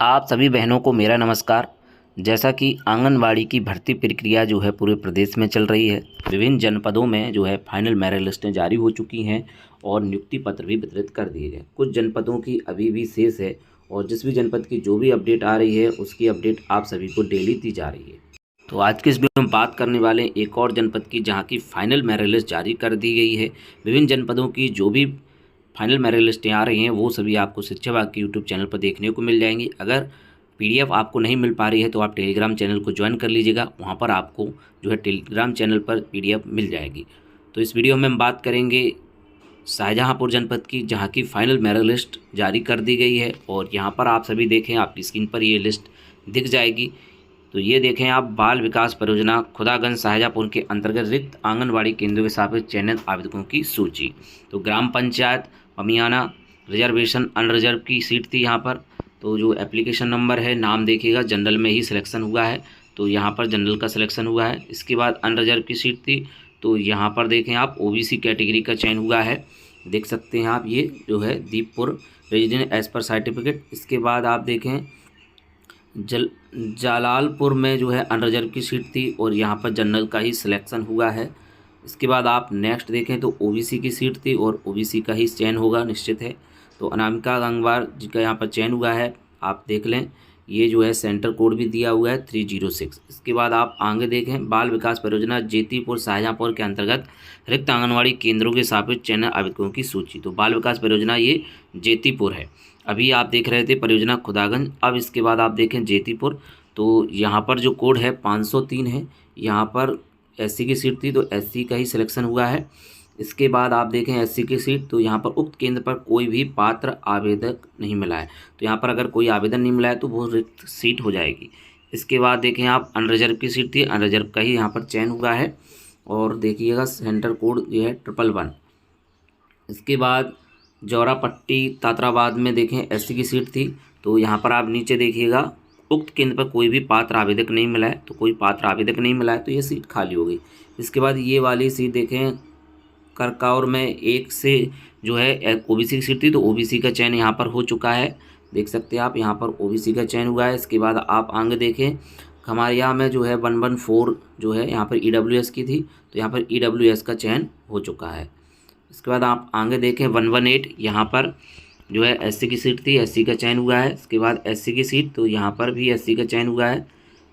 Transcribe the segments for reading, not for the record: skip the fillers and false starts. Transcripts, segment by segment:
आप सभी बहनों को मेरा नमस्कार। जैसा कि आंगनवाड़ी की भर्ती प्रक्रिया जो है पूरे प्रदेश में चल रही है, विभिन्न जनपदों में जो है फाइनल मेरिट लिस्टें जारी हो चुकी हैं और नियुक्ति पत्र भी वितरित कर दिए गए। कुछ जनपदों की अभी भी शेष है और जिस भी जनपद की जो भी अपडेट आ रही है उसकी अपडेट आप सभी को डेली दी जा रही है। तो आज के इस वीडियो में बात करने वाले एक और जनपद की जहाँ की फाइनल मेरिट लिस्ट जारी कर दी गई है। विभिन्न जनपदों की जो भी फाइनल मेरिट लिस्टें आ रही हैं वो सभी आपको शिक्षा विभाग के यूट्यूब चैनल पर देखने को मिल जाएंगी। अगर पीडीएफ आपको नहीं मिल पा रही है तो आप टेलीग्राम चैनल को ज्वाइन कर लीजिएगा, वहाँ पर आपको जो है टेलीग्राम चैनल पर पीडीएफ मिल जाएगी। तो इस वीडियो में हम बात करेंगे शाहजहाँपुर जनपद की, जहाँ की फाइनल मेरिट लिस्ट जारी कर दी गई है और यहाँ पर आप सभी देखें, आपकी स्क्रीन पर ये लिस्ट दिख जाएगी। तो ये देखें आप, बाल विकास परियोजना खुदागंज शाहजहाँपुर के अंतर्गत रिक्त आंगनबाड़ी केंद्रों के सापेक्ष चयनित आवेदकों की सूची। तो ग्राम पंचायत पमियाना रिजर्वेशन अनरिजर्व की सीट थी यहाँ पर। तो जो एप्लीकेशन नंबर है, नाम देखिएगा, जनरल में ही सिलेक्शन हुआ है, तो यहाँ पर जनरल का सिलेक्शन हुआ है। इसके बाद अनरिजर्व की सीट थी, तो यहाँ पर देखें आप ओबीसी कैटेगरी का चयन हुआ है, देख सकते हैं आप, ये जो है दीपपुर रेजिडेंट एज पर सर्टिफिकेट। इसके बाद आप देखें जलालपुर में जो है अनरिजर्व की सीट थी और यहाँ पर जनरल का ही सिलेक्शन हुआ है। इसके बाद आप नेक्स्ट देखें तो ओबीसी की सीट थी और ओबीसी का ही चयन होगा, निश्चित है। तो अनामिका गंगवार जिनका यहाँ पर चयन हुआ है, आप देख लें, ये जो है सेंटर कोड भी दिया हुआ है 306। इसके बाद आप आगे देखें, बाल विकास परियोजना जेतीपुर शाहजहाँपुर के अंतर्गत रिक्त आंगनवाड़ी केंद्रों के सापेक्ष चयनित आवेदकों की सूची। तो बाल विकास परियोजना ये जेतीपुर है, अभी आप देख रहे थे परियोजना खुदागंज। अब इसके बाद आप देखें जेतीपुर, तो यहाँ पर जो कोड है 503 है। यहाँ पर एससी की सीट थी तो एससी का ही सिलेक्शन हुआ है। इसके बाद आप देखें एससी की सीट, तो यहाँ पर उक्त केंद्र पर कोई भी पात्र आवेदक नहीं मिला है, तो यहाँ पर अगर कोई आवेदन नहीं मिला है तो वो रिक्त सीट हो जाएगी। इसके बाद देखें आप, अनरिजर्व की सीट थी, अनरिजर्व का ही यहाँ पर चयन हुआ है और देखिएगा सेंटर कोड ये है 111। इसके बाद जौरापट्टी तातराबाद में देखें एससी की सीट थी, तो यहाँ पर आप नीचे देखिएगा, उक्त केंद्र पर कोई भी पात्र आवेदक नहीं मिला है, तो कोई पात्र आवेदक नहीं मिला है तो ये सीट खाली हो गई। इसके बाद ये वाली सीट देखें करकाउर में एक से जो है ओबीसी की सीट थी, तो ओबीसी का चयन यहाँ पर हो चुका है, देख सकते हैं आप, यहाँ पर ओबीसी का चयन हुआ है। इसके बाद आप आगे देखें, हमारे यहाँ में जो है 114 जो है यहाँ पर ईडब्ल्यूएस की थी, तो यहाँ पर ईडब्ल्यूएस का चयन हो चुका है। इसके बाद आप आगे देखें 118, यहाँ पर जो है एससी की सीट थी, एससी का चयन हुआ है। इसके बाद एससी की सीट, तो यहाँ पर भी एससी का चयन हुआ है।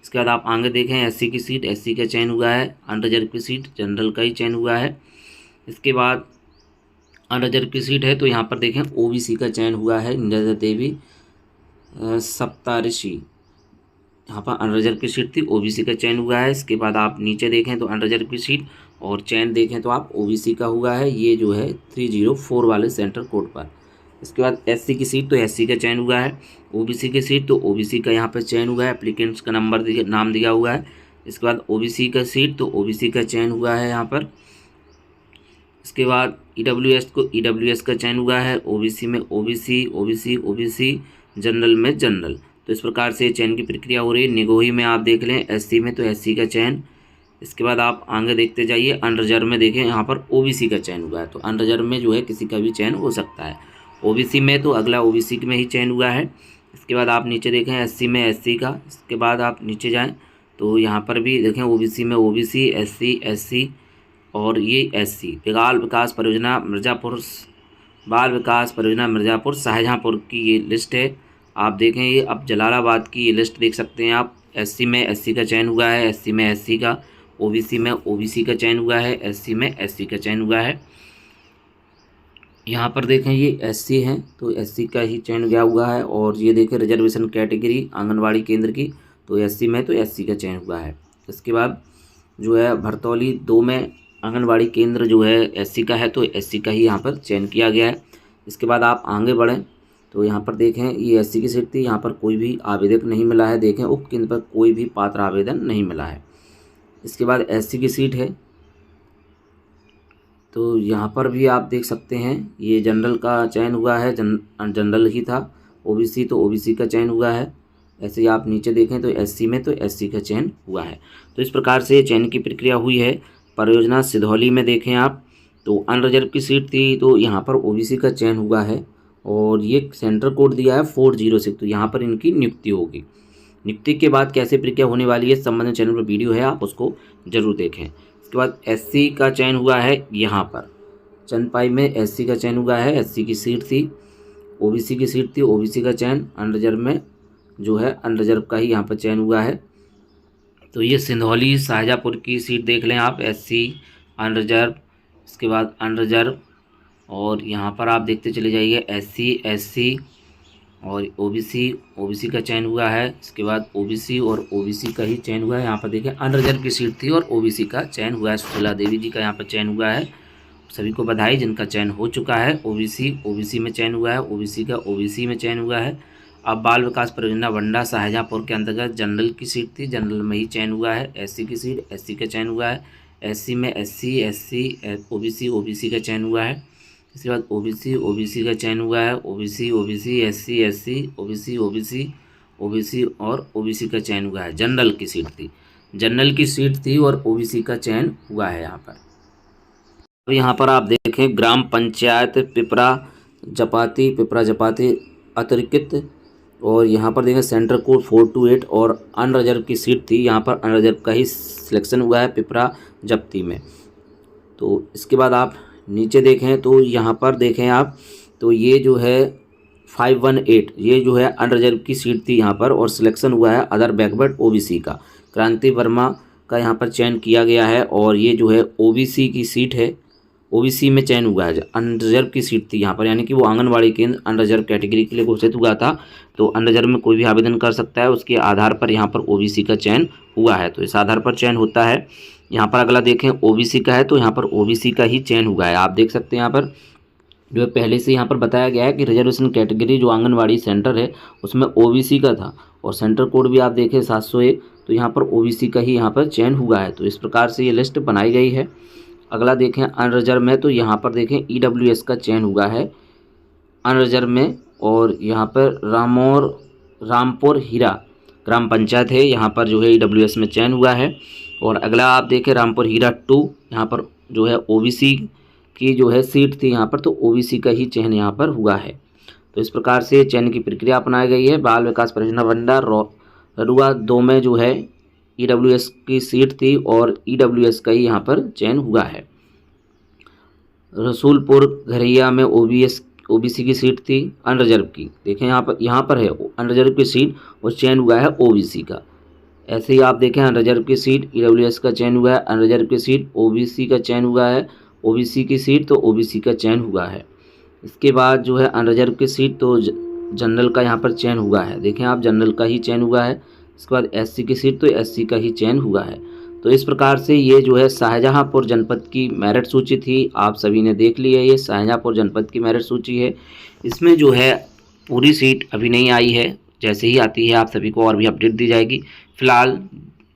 इसके बाद आप आगे देखें एससी की सीट, एससी का चयन हुआ है। अनरिजर्व की सीट, जनरल का ही चयन हुआ है। इसके बाद अनरिजर्व की सीट है, तो यहाँ पर देखें ओबीसी का चयन हुआ है, नीरजा देवी सप्ताऋषि, यहाँ पर अनरिजर्व की सीट थी, ओबीसी का चयन हुआ है। इसके बाद आप नीचे देखें तो अनरिजर्व की सीट और चयन देखें तो आप ओबीसी का हुआ है, ये जो है 304 वाले सेंटर कोड पर। इसके बाद एससी की सीट, तो एससी का चयन हुआ है। ओबीसी की सीट, तो ओबीसी का यहाँ पर चयन हुआ है, एप्लीकेंट्स का नंबर नाम दिया हुआ है। इसके बाद ओबीसी का सीट, तो ओबीसी का चयन हुआ है यहाँ पर। इसके बाद ईडब्ल्यूएस को ईडब्ल्यूएस का चयन हुआ है, ओबीसी में ओबीसी, ओबीसी, ओबीसी, जनरल में जनरल। तो इस प्रकार से चयन की प्रक्रिया हो रही है। निगोही में आप देख लें एससी में, तो एससी का चयन। इसके बाद आप आगे देखते जाइए, अनरिजर्व में देखें यहाँ पर ओबीसी का चयन हुआ है, तो अनरिजर्व में जो है किसी का भी चयन हो सकता है। ओबीसी में तो अगला ओबीसी में ही चयन हुआ है। इसके बाद आप नीचे देखें एससी में एससी का। इसके बाद आप नीचे जाएँ तो यहाँ पर भी देखें ओबीसी में ओबीसी, एससी, एससी और ये एससी। बाल विकास परियोजना मिर्ज़ापुर, बाल विकास परियोजना मिर्ज़ापुर शाहजहाँपुर की ये लिस्ट है, आप देखें ये। अब जलालाबाद की ये लिस्ट देख सकते हैं आप, एससी में एससी का चयन हुआ है, एससी में एससी का, ओबीसी में ओबीसी का चयन हुआ है, एससी में एससी का चयन हुआ है। यहाँ पर देखें ये एससी हैं, तो एससी का ही चयन गया हुआ है। और ये देखें रिजर्वेशन कैटेगरी आंगनवाड़ी केंद्र की, तो एससी में तो एससी का चयन हुआ है। इसके बाद जो है भरतौली 2 में आंगनवाड़ी केंद्र जो है एससी का है, तो एससी का ही यहाँ पर चयन किया गया है। इसके बाद आप आगे बढ़ें तो यहाँ पर देखें ये एससी की सीट थी, यहाँ पर कोई भी आवेदक नहीं मिला है, देखें उक्त केंद्र पर कोई भी पात्र आवेदन नहीं मिला है। इसके बाद एससी की सीट है, तो यहाँ पर भी आप देख सकते हैं ये जनरल का चयन हुआ है, जनरल ही था। ओबीसी तो ओबीसी का चयन हुआ है। ऐसे ही आप नीचे देखें तो एससी में तो एससी का चयन हुआ है। तो इस प्रकार से चयन की प्रक्रिया हुई है। परियोजना सिधौली में देखें आप, तो अनरिजर्व की सीट थी, तो यहाँ पर ओबीसी का चयन हुआ है और ये सेंटर कोड दिया है 406। तो यहाँ पर इनकी नियुक्ति होगी। नियुक्ति के बाद कैसे प्रक्रिया होने वाली है, संबंधित चैनल पर वीडियो है, आप उसको जरूर देखें। इसके बाद एससी का चयन हुआ है यहाँ पर चंदपाई में एससी का चयन हुआ है। एससी की सीट थी, ओबीसी की सीट थी, ओबीसी का चयन अनरिजर्व में जो है अनरिजर्व का ही यहाँ पर चयन हुआ है। तो ये सिंधौली शाहजहाँपुर की सीट देख लें आप, एससी अनरिजर्व, इसके बाद अनरिजर्व, और यहाँ पर आप देखते चले जाइए एससी, एससी और ओबीसी, ओबीसी का चयन हुआ है। इसके बाद ओबीसी और ओबीसी का ही चयन हुआ है। यहाँ पर देखें अनरिजर्व की सीट थी और ओबीसी का चयन हुआ है। सुशीला देवी जी का यहाँ पर चयन हुआ है। सभी को बधाई जिनका चयन हो चुका है। ओबीसी में चयन हुआ है, ओबीसी का ओबीसी में चयन हुआ है। अब बाल विकास परियोजना बंडा शाहजहाँपुर के अंतर्गत जनरल की सीट थी, जनरल में ही चयन हुआ है। एससी की सीट, एससी का चयन हुआ है। एससी में एससी, एससी, ओबीसी, ओबीसी का चयन हुआ है। इसके बाद ओबीसी, ओबीसी का चयन हुआ है। OBC, OBC, SC, SC, OBC, OBC, OBC और ओबीसी का चयन हुआ है। जनरल की सीट थी, जनरल की सीट थी और ओबीसी का चयन हुआ है यहाँ पर। अब यहाँ पर आप देखें ग्राम पंचायत पिपरा जपाती अतिरिक्त, और यहाँ पर देखें सेंटर कोड 428 और अनरिजर्व की सीट थी। यहाँ पर अनरिजर्व का ही सिलेक्शन हुआ है पिपरा जप्ती में। तो इसके बाद आप नीचे देखें तो यहाँ पर देखें आप, तो ये जो है 518 ये जो है अनरिजर्व की सीट थी यहाँ पर, और सिलेक्शन हुआ है अदर बैकवर्ड ओबीसी का। क्रांति वर्मा का यहाँ पर चयन किया गया है, और ये जो है ओबीसी की सीट है, ओबीसी में चयन हुआ है। अनरिजर्व की सीट थी यहाँ पर, यानी कि वो आंगनबाड़ी केंद्र अनरिजर्व कैटेगरी के लिए घोषित हुआ था। तो अनरिजर्व में कोई भी आवेदन कर सकता है, उसके आधार पर यहाँ पर ओबीसी का चयन हुआ है। तो इस आधार पर चयन होता है। यहाँ पर अगला देखें ओबीसी का है, तो यहाँ पर ओबीसी का ही चयन हुआ है। आप देख सकते हैं यहाँ पर जो है पहले से यहाँ पर बताया गया है कि रिजर्वेशन कैटेगरी जो आंगनबाड़ी सेंटर है उसमें ओबीसी का था, और सेंटर कोड भी आप देखें 701, तो यहाँ पर ओबीसी का ही यहाँ पर चयन हुआ है। तो इस प्रकार से ये लिस्ट बनाई गई है। अगला देखें अनरिजर्व में, तो यहाँ पर देखें ईडब्ल्यूएस का चयन हुआ है अनरिजर्व में, और यहाँ पर रामपुर हीरा ग्राम पंचायत है, यहाँ पर जो है ईडब्ल्यूएस में चयन हुआ है। और अगला आप देखें रामपुर हीरा 2, यहाँ पर जो है ओबीसी की जो है सीट थी यहाँ पर, तो ओबीसी का ही चयन यहाँ पर हुआ है। तो इस प्रकार से चयन की प्रक्रिया अपनाई गई है। बाल विकास परियोजना बंडा ररुआ 2 में जो है ईडब्ल्यूएस की सीट थी, और ईडब्ल्यूएस का ही यहाँ पर चयन हुआ है। रसूलपुर घरैया में ओबीसी की सीट थी अनरिजर्व की, देखें यहाँ पर है अनरिजर्व की सीट और चयन हुआ है ओबीसी का। ऐसे ही आप देखें अनरिजर्व की सीट ईडब्ल्यूएस का चयन हुआ है, अनरिजर्व की सीट ओबीसी का चयन हुआ है, ओबीसी की सीट तो ओबीसी का चयन हुआ है। इसके बाद जो है अनरिजर्व की सीट तो जनरल का यहाँ पर चयन हुआ है, देखें आप जनरल का ही चयन हुआ है। इसके बाद एससी की सीट तो एससी का ही चयन हुआ है। तो इस प्रकार से ये जो है शाहजहाँपुर जनपद की मेरिट सूची थी, आप सभी ने देख ली है। ये शाहजहाँपुर जनपद की मेरिट सूची है। इसमें जो है पूरी सीट अभी नहीं आई है, जैसे ही आती है आप सभी को और भी अपडेट दी जाएगी। फिलहाल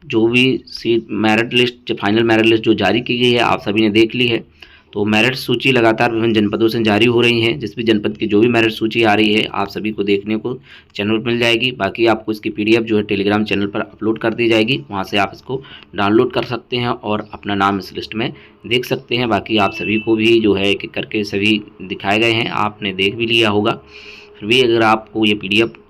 जो भी seat merit list final merit list जो जारी की गई है आप सभी ने देख ली है। तो मेरिट सूची लगातार विभिन्न जनपदों से जारी हो रही हैं। जिस भी जनपद की जो भी मेरिट सूची आ रही है आप सभी को देखने को चैनल पर मिल जाएगी। बाकी आपको इसकी पीडीएफ जो है टेलीग्राम चैनल पर अपलोड कर दी जाएगी, वहां से आप इसको डाउनलोड कर सकते हैं और अपना नाम इस लिस्ट में देख सकते हैं। बाकी आप सभी को भी जो है एक एक करके सभी दिखाए गए हैं, आपने देख भी लिया होगा। फिर भी अगर आपको ये पीडीएफ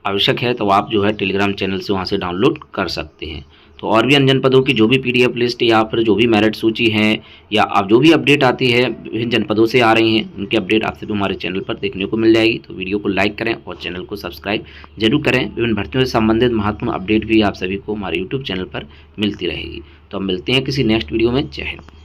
आवश्यक है तो आप जो है टेलीग्राम चैनल से वहाँ से डाउनलोड कर सकते हैं। तो और भी अन्य जनपदों की जो भी पीडीएफ लिस्ट या फिर जो भी मेरिट सूची है या आप जो भी अपडेट आती है विभिन्न जनपदों से आ रही हैं, उनकी अपडेट आप सभी हमारे चैनल पर देखने को मिल जाएगी। तो वीडियो को लाइक करें और चैनल को सब्सक्राइब जरूर करें। विभिन्न भर्तियों से संबंधित महत्वपूर्ण अपडेट भी आप सभी को हमारे यूट्यूब चैनल पर मिलती रहेगी। तो अब मिलते हैं किसी नेक्स्ट वीडियो में। जय हिंद।